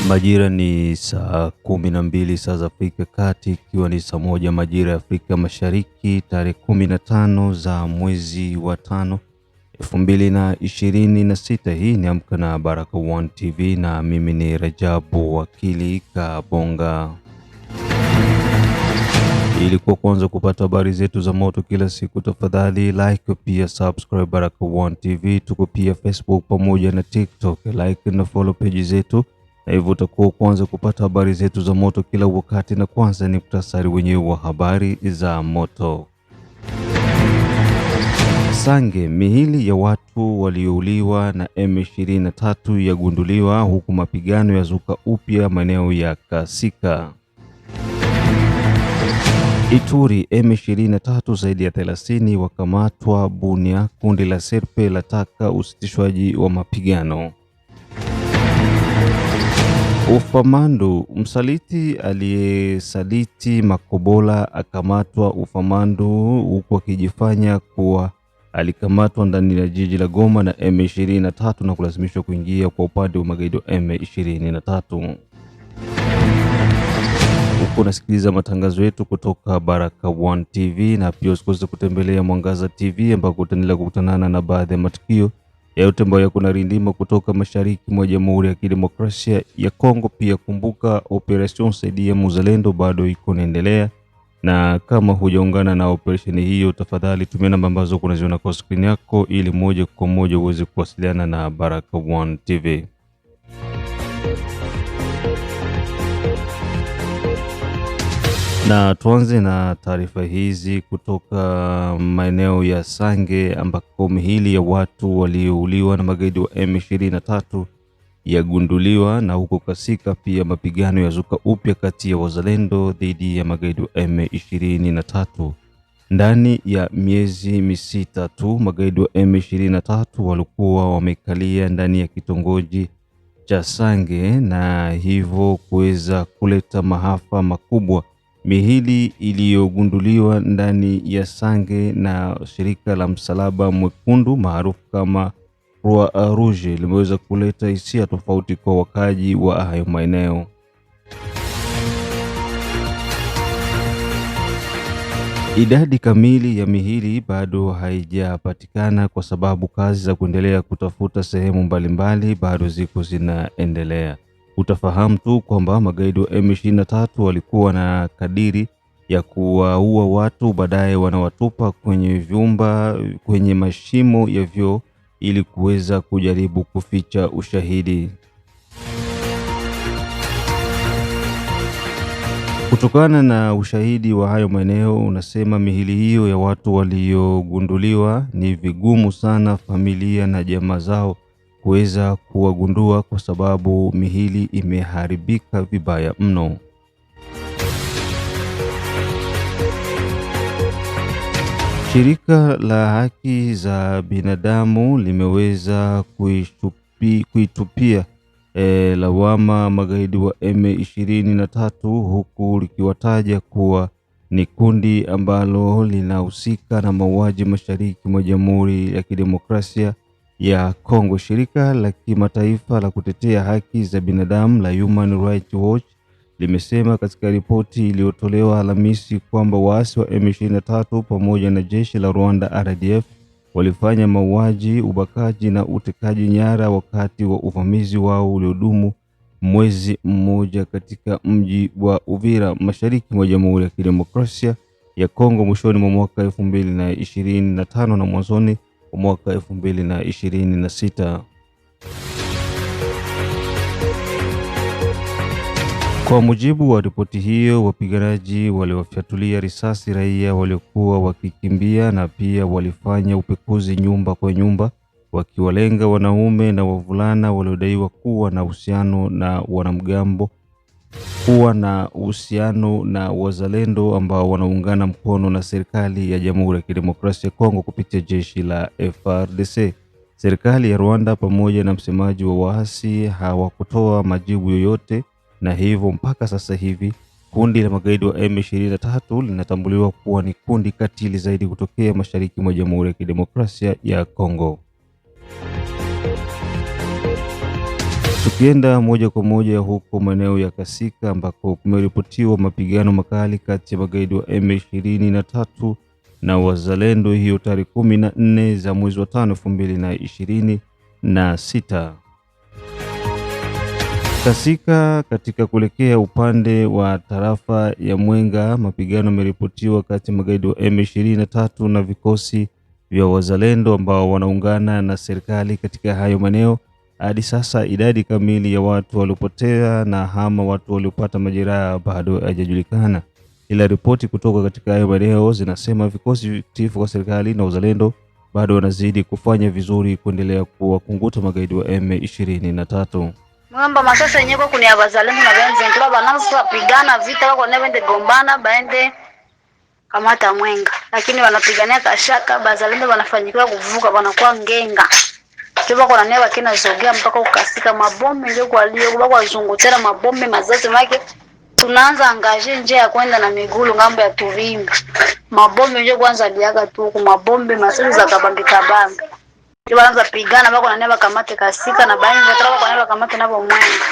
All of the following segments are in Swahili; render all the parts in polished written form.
Majira ni saa 12 saa za Afrika Kati, ikiwa ni saa 1 majira ya Afrika Mashariki, tarehe 15 za mwezi wa 5 2026. Hii ni Amka na Baraka1 TV na mimi ni Rajabu Wakili Kabonga. Ili kwa kwanza kupata habari zetu za moto kila siku, tafadhali like pia subscribe Baraka1 TV. Tuko pia Facebook pamoja na TikTok, like na follow page zetu, na hivyo utakuwa kwanza kupata habari zetu za moto kila wakati. Na kwanza ni muhtasari wenyewe wa habari za moto. Sange, mihili ya watu waliouliwa na M23 yagunduliwa, huku mapigano yazuka upya maeneo ya Kasika. Ituri, M23 zaidi ya 30 wakamatwa Bunia. Kundi la Serpe lataka usitishwaji wa mapigano. Ufamandu, msaliti aliyesaliti Makobola akamatwa Ufamandu, huku akijifanya kuwa alikamatwa ndani ya jiji la Goma na M23 na kulazimishwa kuingia kwa upande wa magaidi wa M23. Huku nasikiliza matangazo yetu kutoka Baraka1 TV, na pia usikose kutembelea Mwangaza TV ambako utaendelea kukutana na baadhi ya matukio yote ambayo yako rindima kutoka mashariki mwa Jamhuri ya Kidemokrasia ya Kongo. Pia kumbuka operation Saidia Muzalendo bado iko inaendelea, na kama hujaungana na operation hiyo, tafadhali tumia namba ambazo unaziona kwa screen yako ili moja kwa moja uweze kuwasiliana na Baraka1 TV. Na tuanze na taarifa hizi kutoka maeneo ya Sange, ambako mihili ya watu waliouliwa na magaidi wa M23 yagunduliwa, na huko Kasika pia mapigano yazuka upya kati ya wazalendo dhidi ya magaidi wa M23. Ndani ya miezi misita tu, magaidi wa M23 walikuwa wamekalia ndani ya kitongoji cha Sange, na hivyo kuweza kuleta maafa makubwa. Mihili iliyogunduliwa ndani ya Sange na shirika la Msalaba Mwekundu maarufu kama Croix Rouge limeweza kuleta hisia tofauti kwa wakazi wa hayo maeneo. Idadi kamili ya mihili bado haijapatikana kwa sababu kazi za kuendelea kutafuta sehemu mbalimbali bado ziko zinaendelea. Utafahamu tu kwamba magaidi wa M23 walikuwa na kadiri ya kuwaua watu, baadaye wanawatupa kwenye vyumba, kwenye mashimo ya vyoo ili kuweza kujaribu kuficha ushahidi. Kutokana na ushahidi wa hayo maeneo, unasema mihili hiyo ya watu waliogunduliwa ni vigumu sana familia na jamaa zao kuweza kuwagundua kwa sababu mihili imeharibika vibaya mno. Shirika la haki za binadamu limeweza kuitupia lawama magaidi wa M23, huku likiwataja kuwa ni kundi ambalo linahusika na mauaji mashariki mwa Jamhuri ya Kidemokrasia ya Kongo. Shirika la kimataifa la kutetea haki za binadamu la Human Rights Watch limesema katika ripoti iliyotolewa Alhamisi kwamba waasi wa M23 pamoja na jeshi la Rwanda RDF walifanya mauaji, ubakaji na utekaji nyara wakati wa uvamizi wao uliodumu mwezi mmoja katika mji wa Uvira mashariki mwa Jamhuri ya Kidemokrasia ya Kongo mwishoni mwa mwaka 2025 na mwanzoni wa mwaka 2026. Kwa mujibu wa ripoti hiyo, wapiganaji waliwafyatulia risasi raia waliokuwa wakikimbia, na pia walifanya upekuzi nyumba kwa nyumba, wakiwalenga wanaume na wavulana waliodaiwa kuwa na uhusiano na wanamgambo, kuwa na uhusiano na wazalendo ambao wanaungana mkono na serikali ya Jamhuri ya Kidemokrasia ya Kongo kupitia jeshi la FARDC. Serikali ya Rwanda pamoja na msemaji wa waasi hawakutoa majibu yoyote, na hivyo mpaka sasa hivi kundi la magaidi wa M23 linatambuliwa kuwa ni kundi katili zaidi kutokea mashariki mwa Jamhuri ya Kidemokrasia ya Kongo. Tukienda moja kwa moja huko maeneo ya Kasika ambako kumeripotiwa mapigano makali kati ya magaidi wa M23 na wazalendo hiyo tarehe 14 za mwezi wa 5 2026. Kasika katika kuelekea upande wa tarafa ya Mwenga, mapigano yameripotiwa kati ya magaidi wa M23 na vikosi vya wazalendo ambao wanaungana na serikali katika hayo maeneo. Hadi sasa idadi kamili ya watu waliopotea na hama watu waliopata majeraha bado hajajulikana, ila ripoti kutoka katika hayo maeneo zinasema vikosi vitifu kwa serikali na wazalendo bado wanazidi kufanya vizuri kuendelea kuwakunguta magaidi wa M23. Mwamba masasa yenyewe kuni ya wazalendo na benzi ndio wanaanza pigana vita wako na bende gombana baende kamata Mwenga, lakini wanapigania Kashaka, wazalendo wanafanyikiwa kuvuka, wanakuwa ngenga kiba kwa nani wakina zogea mpaka ukasika mabombe ndio kwa leo kwa zungutera mabombe mazazi make. Tunaanza angaje nje ya kwenda na migulu ngambo ya Tuvimbi, mabombe ndio kwanza liaga tu kwa mabombe masiri za kabambi kabambi kibanza pigana bako na neba kamate Kasika na baini vetraba kwa neba kamate nabo Mwenga.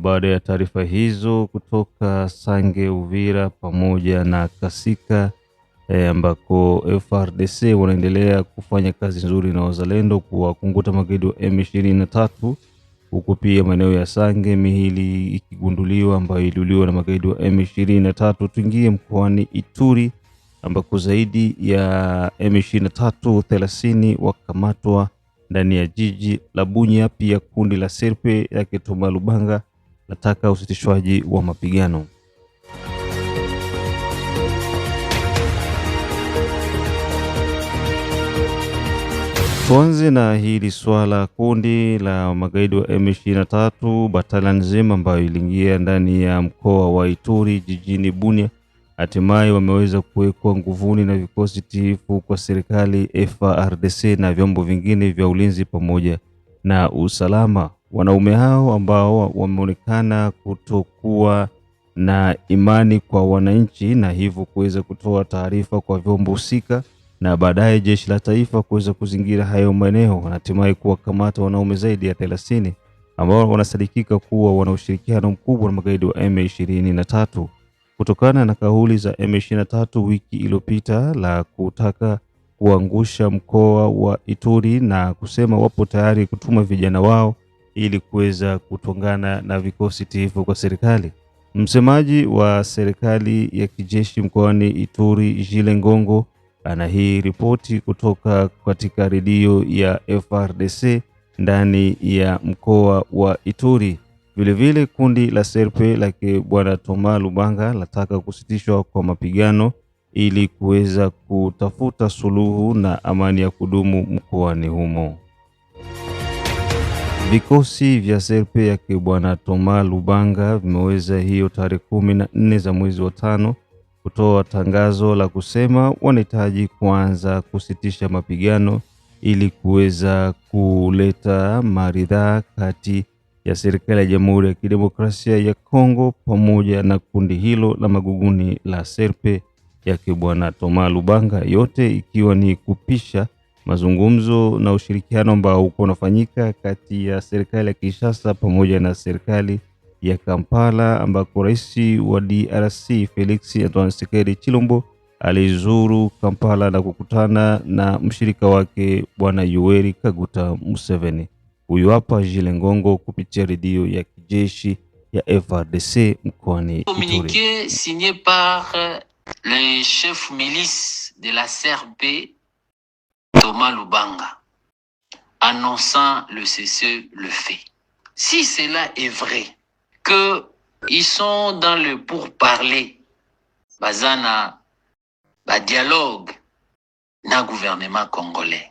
Baada ya taarifa hizo kutoka Sange, Uvira pamoja na Kasika ambako FARDC wanaendelea kufanya kazi nzuri na wazalendo kuwakunguta magaidi wa M23, huku pia maeneo ya Sange mihili ikigunduliwa ambayo iliuliwa na magaidi wa M23. Tuingie mkoani Ituri ambako zaidi ya M23 30 wakamatwa ndani ya jiji la Bunia. Pia kundi la Serpe yake Toma Lubanga nataka usitishwaji wa mapigano. Tuanze na hili swala. Kundi la magaidi wa M23 batala nzima ambayo iliingia ndani ya mkoa wa Ituri jijini Bunia hatimaye wameweza kuwekwa nguvuni na vikosi tiifu kwa serikali FARDC na vyombo vingine vya ulinzi pamoja na usalama. Wanaume hao ambao wameonekana kutokuwa na imani kwa wananchi na hivyo kuweza kutoa taarifa kwa vyombo husika na baadaye jeshi la taifa kuweza kuzingira hayo maeneo, hatimaye kuwakamata wanaume zaidi ya 30 ambao wanasadikika kuwa wana ushirikiano mkubwa na magaidi wa M23. Kutokana na kauli za M23 wiki iliyopita la kutaka kuangusha mkoa wa Ituri na kusema wapo tayari kutuma vijana wao ili kuweza kutongana na vikosi tiifu kwa serikali. Msemaji wa serikali ya kijeshi mkoani Ituri, Jile Ngongo, ana hii ripoti kutoka katika redio ya FARDC ndani ya mkoa wa Ituri. Vilevile kundi la SRP lake Bwana Thomas Lubanga lataka kusitishwa kwa mapigano ili kuweza kutafuta suluhu na amani ya kudumu mkoani humo. Vikosi vya SRP yake Bwana Thomas Lubanga vimeweza hiyo tarehe 14 za mwezi wa 5 kutoa tangazo la kusema wanahitaji kuanza kusitisha mapigano ili kuweza kuleta maridhaa kati ya serikali ya Jamhuri ya Kidemokrasia ya Kongo pamoja na kundi hilo la maguguni la SRP yake Bwana Thomas Lubanga, yote ikiwa ni kupisha mazungumzo na ushirikiano ambao uko unafanyika kati ya serikali ya Kinshasa pamoja na serikali ya Kampala, ambako rais wa DRC Felix Antoine Tshisekedi Chilombo alizuru Kampala na kukutana na mshirika wake Bwana Yoweri Kaguta Museveni. Huyu hapa Jile Ngongo kupitia redio ya kijeshi ya FARDC mkoani Ituri. Communiqué signé par le chef milice de la CRP Thomas Lubanga annonçant le cessez-le-feu. Si cela est vrai que ils sont dans le pourparler bazana dialogue na gouvernement congolais.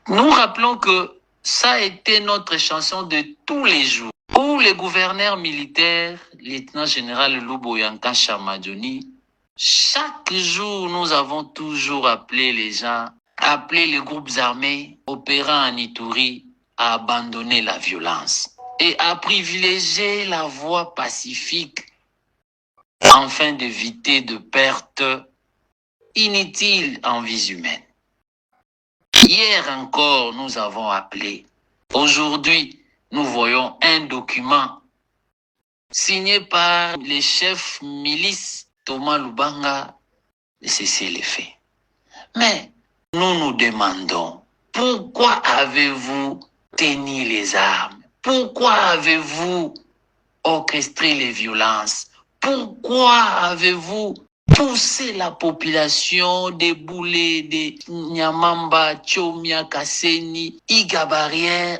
Nous rappelons que ça a été notre chanson de tous les jours où le gouverneur militaire, lieutenant-général Luboyanka Chamadjoni, chaque jour nous avons toujours appelé les gens, appelé les groupes armés opérant en Ituri à abandonner la violence et à privilégier la voie pacifique afin d'éviter de pertes inutiles en vies humaines. Hier encore, nous avons appelé. Aujourd'hui, nous voyons un document signé par le chef milice Thomas Lubanga de cesser les faits. Mais nous nous demandons, pourquoi avez-vous tenu les armes? Pourquoi avez-vous orchestré les violences? Pourquoi avez-vous poussé la population des Boulé, des Nyamamba, Tchomia, Kasseni, Iga Barrière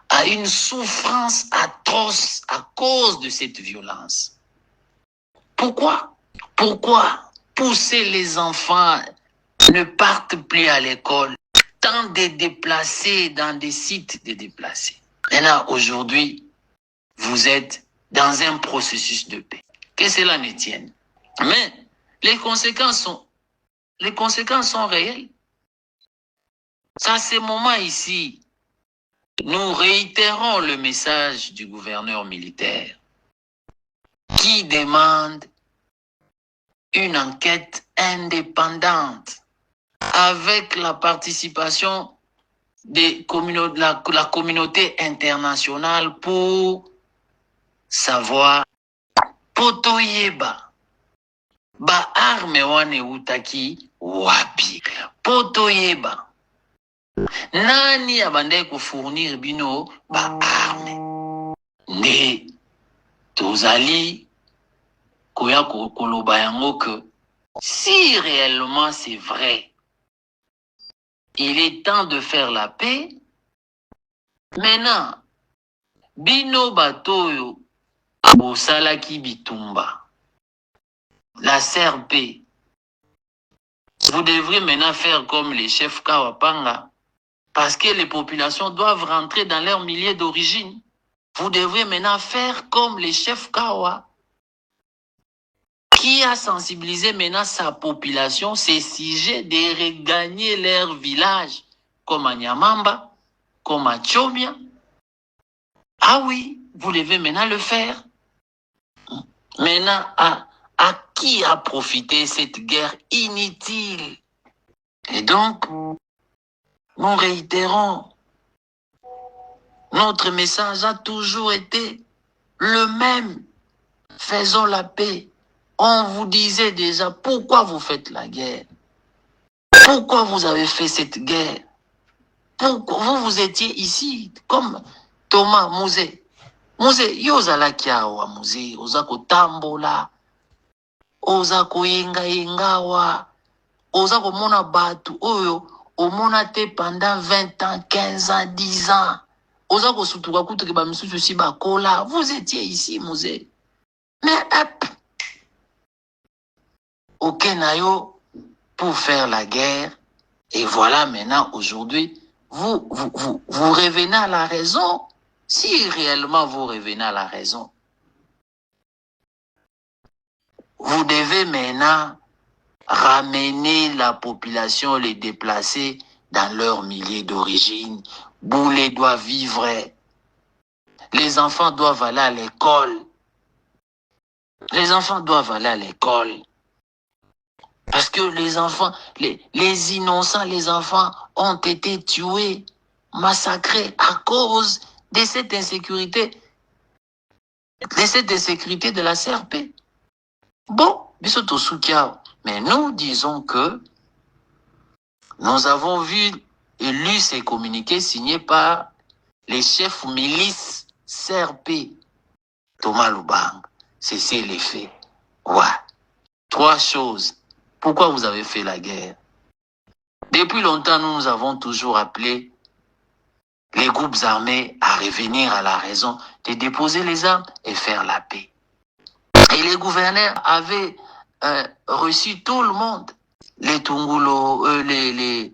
à une souffrance atroce à cause de cette violence? Pourquoi pousser les enfants ne partent plus à l'école, tant de déplacés dans des sites de déplacés? Maintenant, aujourd'hui, vous êtes dans un processus de paix. Que cela ne tienne. Mais les conséquences sont réelles. À ce moment ici, nous réitérons le message du gouverneur militaire qui demande une enquête indépendante avec la participation la communauté internationale pour savoir potoyeba ba arme wane utaki wapi, potoyeba nani abandai kufournir bino ba arme nde tozali koya koloba yango que si réellement c'est vrai, il est temps de faire la paix. Maintenant, bino batoyo bosalaki bitumba, la CRP, vous devrez maintenant faire comme les chefs Kawapanga, parce que les populations doivent rentrer dans leur milieu d'origine. Vous devrez maintenant faire comme les chefs Kawa, qui a sensibilisé maintenant sa population, ses sujets, de regagner leur village, comme à Nyamamba, comme à Tchomia. Ah oui, vous devez maintenant le faire. Maintenant, à qui a profité cette guerre inutile? Et donc, nous réitérons, notre message a toujours été le même. Faisons la paix. On vous disait déjà pourquoi vous faites la guerre. Pourquoi vous avez fait cette guerre? Pourquoi vous étiez ici comme Thomas Mouzé. Mouzé, yozala kiawa Mouzé, ozako tambola, ozako ingawa, ozako mona batu, oyo, omona te pendant 20 ans, 15 ans, 10 ans. Oza kosutuka kutu ke ba misusu si ba kola. Vous étiez ici, Mosé. Mais hop. Aucun ayo pour faire la guerre. Et voilà maintenant, aujourd'hui, vous revenez à la raison. Si réellement vous revenez à la raison, vous devez maintenant ramener la population, les déplacer dans leur milieu d'origine. Boulé doit vivre. Les enfants doivent aller à l'école. Les enfants doivent aller à l'école. Parce que les enfants, les innocents, les enfants ont été tués, massacrés à cause de cette insécurité de la CRP. Bon, mais nous disons que nous avons vu et lu ces communiqués signés par les chefs milices CRP, Thomas Lubanga. C'est les faits. Ouais. 3 choses. Pourquoi vous avez fait la guerre? Depuis longtemps, nous avons toujours appelé les groupes armés à revenir à la raison, de déposer les armes et faire la paix. Et les gouverneurs avaient reçu tout le monde. Les Tungulo, les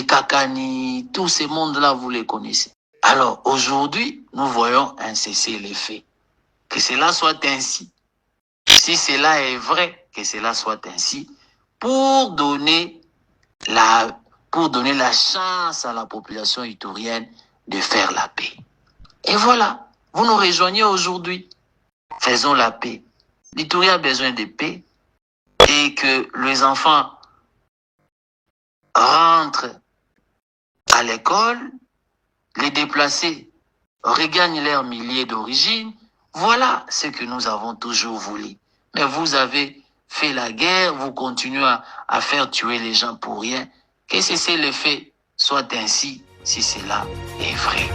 Kakani, tous ces mondes-là, vous les connaissez. Alors, aujourd'hui, nous voyons un cessez-le-feu. Que cela soit ainsi. Si cela est vrai, que cela soit ainsi, pour donner la chance à la population iturienne de faire la paix. Et voilà, vous nous rejoignez aujourd'hui. Faisons la paix. L'Itourie a besoin de paix et que les enfants rentrent à l'école, les déplacés regagnent leur milieu d'origine. Voilà ce que nous avons toujours voulu. Mais vous avez fait la guerre, vous continuez à faire tuer les gens pour rien. Que cessez-le-feu soit ainsi, si cela est vrai.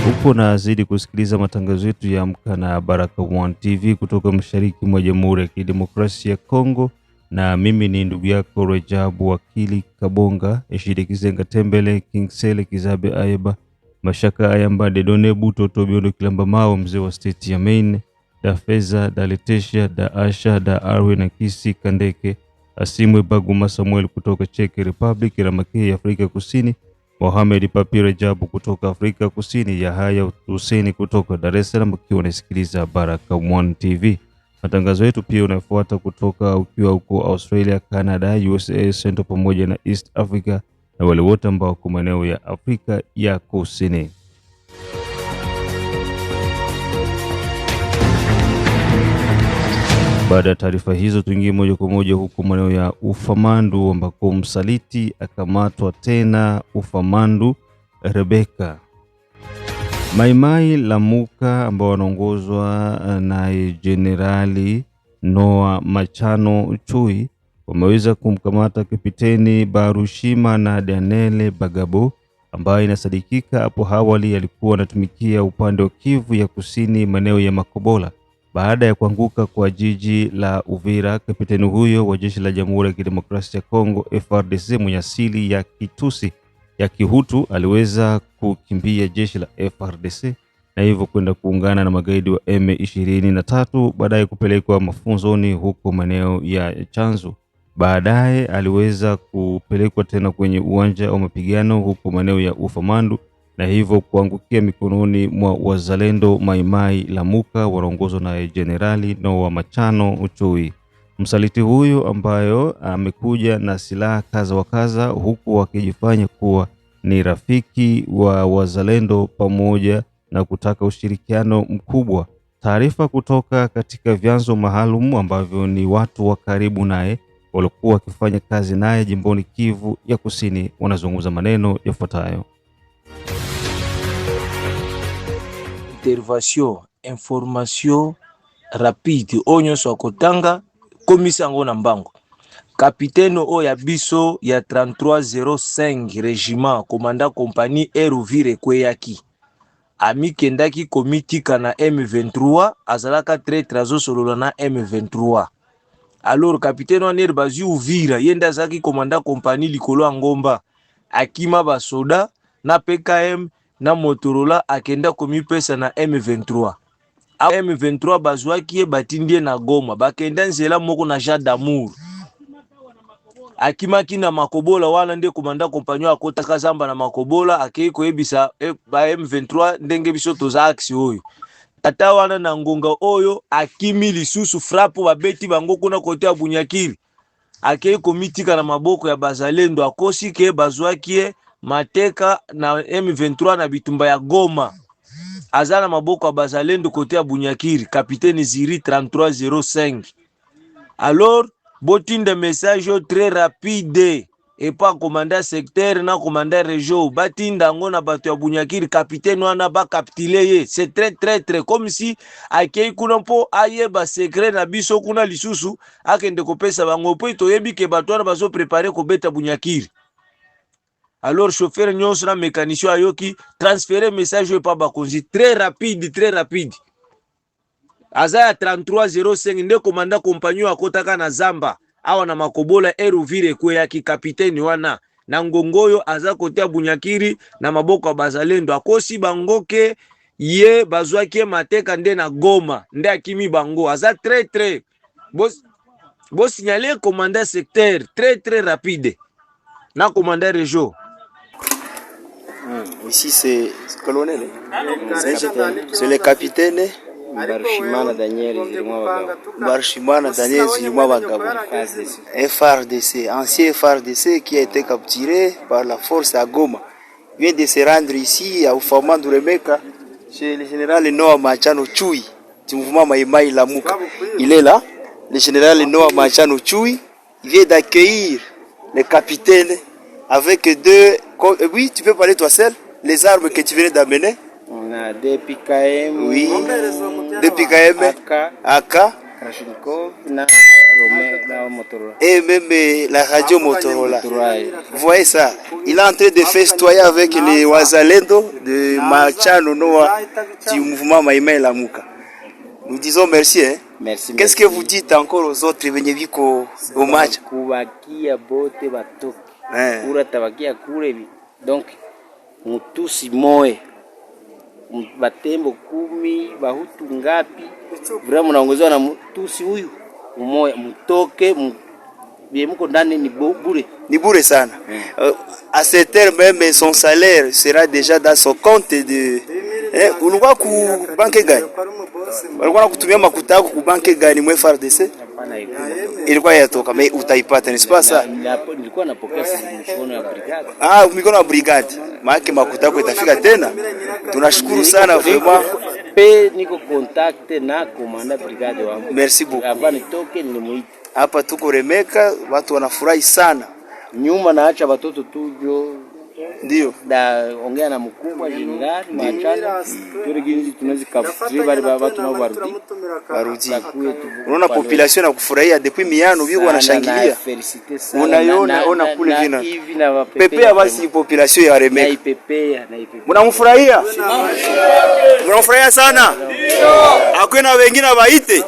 Huko nazidi kusikiliza matangazo yetu ya Amka na Baraka One TV kutoka mashariki mwa Jamhuri ya Kidemokrasia ya Kongo, na mimi ni ndugu yako Rajabu Wakili Kabonga, Eshide Kizenga Tembele, Kingsele Kizabe Ayeba, Mashaka Ayamba Dedone Buto Tobiondo Kilamba Mao, mzee wa state ya Maine, da Feza, da Letesha, da Asha, da Arwe na Kisi Kandeke, Asimwe Baguma Samuel kutoka Czech Republic, Ramakei Afrika Kusini, Mohamed Papira Jabu kutoka Afrika Kusini, Yahaya Hussein kutoka Dar es Salaam, ukiwa unasikiliza Baraka One TV. Matangazo yetu pia unafuata kutoka ukiwa huko Australia, Canada, USA, Central pamoja na East Africa na wale wote ambao wako maeneo ya Afrika ya Kusini. Baada ya taarifa hizo, tuingie moja kwa moja huko maeneo ya Ufamandu ambako msaliti akamatwa tena Ufamandu. Rebeka Maimai Lamuka ambao wanaongozwa na Jenerali Noah Machano Chui wameweza kumkamata Kapiteni Barushima na Daniele Bagabo ambaye inasadikika hapo awali alikuwa anatumikia upande wa Kivu ya Kusini maeneo ya Makobola. Baada ya kuanguka kwa jiji la Uvira, kapiteni huyo wa jeshi la Jamhuri ya Kidemokrasia ya Kongo FARDC mwenye asili ya Kitusi ya Kihutu aliweza kukimbia jeshi la FARDC na hivyo kwenda kuungana na magaidi wa M23, baadaye kupelekwa mafunzoni huko maeneo ya Chanzu. Baadaye aliweza kupelekwa tena kwenye uwanja wa mapigano huko maeneo ya Ufamandu na hivyo kuangukia mikononi mwa wazalendo Maimai Lamuka wanaongozwa na Jenerali Noah Machano Uchui. Msaliti huyo ambayo amekuja na silaha kaza wa kaza huku wakijifanya kuwa ni rafiki wa wazalendo pamoja na kutaka ushirikiano mkubwa. Taarifa kutoka katika vyanzo maalum ambavyo ni watu wa karibu naye walikuwa wakifanya kazi naye jimboni Kivu ya Kusini wanazungumza maneno yafuatayo. Intervention, information rapide onyo so kotanga komisa ngo na mbango. Kapiteno o ya biso ya 3305 régiment commandant compagnie Eruvire Kweyaki amikendaki komitika na M23 azalaka traître azosolola na M23 Alors capitaine wana bazwi Uvira yenda zaki komanda kompani likolo ya ngomba akima basoda na PKM na Motorola akenda komipesa na M23. M23 bazwaki ye batindie na Goma bakenda nzela moko na Jean d'Amour akimaki na Makobola wana nde komanda kompanyo akota kazamba na Makobola akei koyebisa ba M23 ndenge biso toza aksi oyo tata wana na ngonga oyo akimi lisusu frappe babeti bango kuna kote ya Bunyakiri akei komitika na maboko ya bazalendo akosi ke bazwaki mateka na M23 na bitumba ya Goma azana maboko ya bazalendo kote ya Bunyakiri capitaine Ziri 3305. Alors botinde message très rapide et pas commandant secteur na commandant région batinda ngo na bato ya Bunyakiri capitaine wana ba capitulé. C'est très comme si akei kuna po aye ba secret na biso kuna lisusu akende kopesa bango po toyebi ke bato wana bazo préparer ko beta Bunyakiri. Alors chauffeur nyonso na mécanicien ayoki transférer message pa bakonzi très rapide Azaya 3305 nde komanda kompanyo akotaka na Zamba awa na Makobola Eruvire kwe ya kikapiteni wana na ngongoyo aza kotea Bunyakiri na maboko ya bazalendo akosi bangoke ye bazwaki mateka nde na Goma nde akimi bango aza très bo signaler commandant secteur très rapide na commandant région. Ici c'est colonel, c'est le capitaine Barshimana Daniel Zilimwa Bagabo, FRDC, ancien FRDC qui a été capturé par la force à Goma. Il vient de se rendre ici à Oufama Nduremeka chez le général Noah Machano Chui du mouvement Maïmaï Lamuka. Il est là, le général Noah Machano Chui. Il vient d'accueillir le capitaine avec deux. Oui, tu peux parler toi seul. Les armes que tu venais d'amener. On a des PKM, oui, des PKM, AK, et même la radio Motorola. Vous voyez ça? Il est en train de festoyer avec les Wazalendo de Machano Noa du mouvement Maïmaï Lamuka. Nous disons merci. Hein? Merci. Qu'est-ce que vous dites encore aux autres venus au match? Donc, mutusi moe batembo 10 bahutu ngapi vraiment naongozwa na mutusi huyu umoya mutoke mko ndani ni bure sana. À cette heure même son salaire sera déjà dans son compte de ulikuwa ku banke gani? Walikuwa kutumia makuta yako ku banke gani mwe FARDC? Ilikuwa yatoka mais utaipata n'est-ce pas ça? Nilikuwa napokea mikono ya brigade. Mikono ya brigade. Maana makuta yako itafika tena. Tunashukuru sana vraiment. Niko contact na komanda brigade wangu. Merci beaucoup. Hapa nitoke nilimuita. Hapa tuko Remeka, watu wanafurahi sana. Nyuma naacha watoto tujo. Ndio. Da ongea na mkubwa general Machana. Tureginzi tunaweza kafutia bali watu nao warudi. Unaona population na kufurahia depuis miano biko wanashangilia. Ona kule vina. Pepea basi population ya Remeka. Na ipepea. Mnamfurahia? Mnamfurahia sana? Hakuna wengine waite.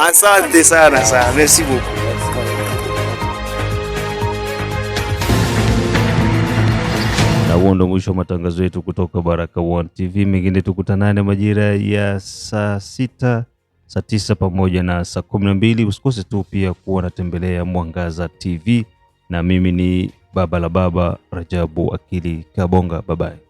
Asante sana. Merci beaucoup. Na huo ndo mwisho wa matangazo yetu kutoka Baraka1 TV. Mengine tukutanane majira ya saa 6, saa 9 pamoja na saa 12. Usikose tu pia kuwa natembelea Mwangaza TV, na mimi ni Baba la Baba Rajabu Akili Kabonga. Bye bye.